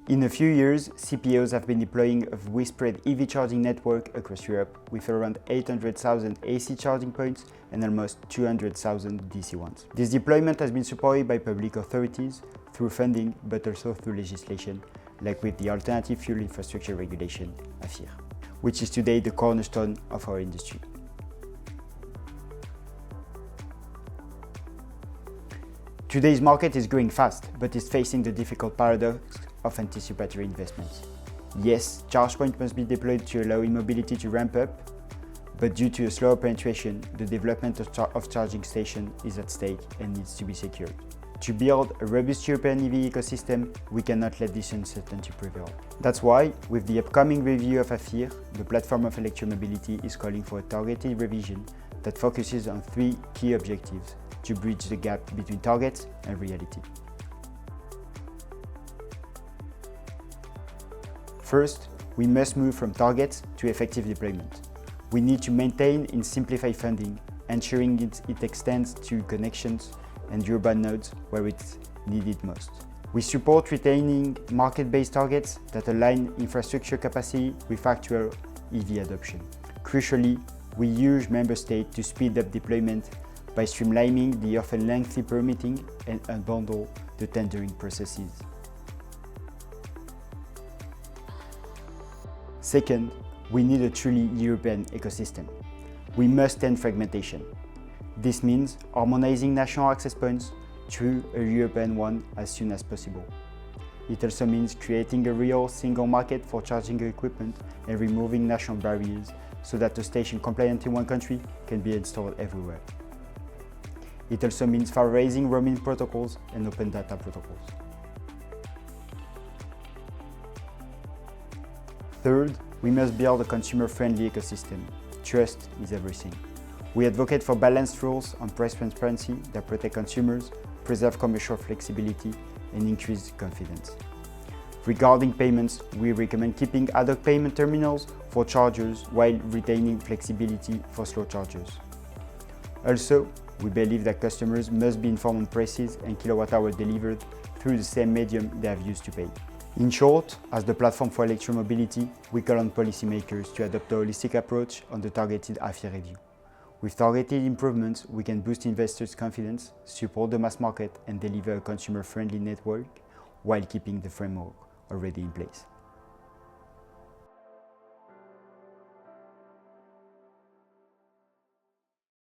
In a few years, CPOs have been deploying a widespread EV charging network across Europe with around 800,000 AC charging points and almost 200,000 DC ones. This deployment has been supported by public authorities through funding, but also through legislation, like with the Alternative Fuel Infrastructure Regulation, AFIR, which is today the cornerstone of our industry. Today's market is growing fast, but is facing the difficult paradox of anticipatory investments. Yes, charge points must be deployed to allow e-mobility to ramp up, but due to a slower penetration, the development of charging stations is at stake and needs to be secured. To build a robust European EV ecosystem, we cannot let this uncertainty prevail. That's why, with the upcoming review of AFIR, the platform of electromobility is calling for a targeted revision that focuses on 3 key objectives to bridge the gap between targets and reality. First, we must move from targets to effective deployment. We need to maintain and simplify funding, ensuring it extends to connections and urban nodes where it's needed most. We support retaining market-based targets that align infrastructure capacity with actual EV adoption. Crucially, we urge member states to speed up deployment by streamlining the often lengthy permitting and unbundle the tendering processes. Second, we need a truly European ecosystem. We must end fragmentation. This means harmonizing national access points to a European one as soon as possible. It also means creating a real single market for charging equipment and removing national barriers so that a station compliant in one country can be installed everywhere. It also means far-raising roaming protocols and open data protocols. Third, we must build a consumer-friendly ecosystem. Trust is everything. We advocate for balanced rules on price transparency that protect consumers, preserve commercial flexibility, and increase confidence. Regarding payments, we recommend keeping ad hoc payment terminals for chargers while retaining flexibility for slow chargers. Also, we believe that customers must be informed on prices and kilowatt-hour delivered through the same medium they have used to pay. In short, as the platform for electromobility, we call on policymakers to adopt a holistic approach on the targeted AFIR review. With targeted improvements, we can boost investors' confidence, support the mass market, and deliver a consumer-friendly network while keeping the framework already in place.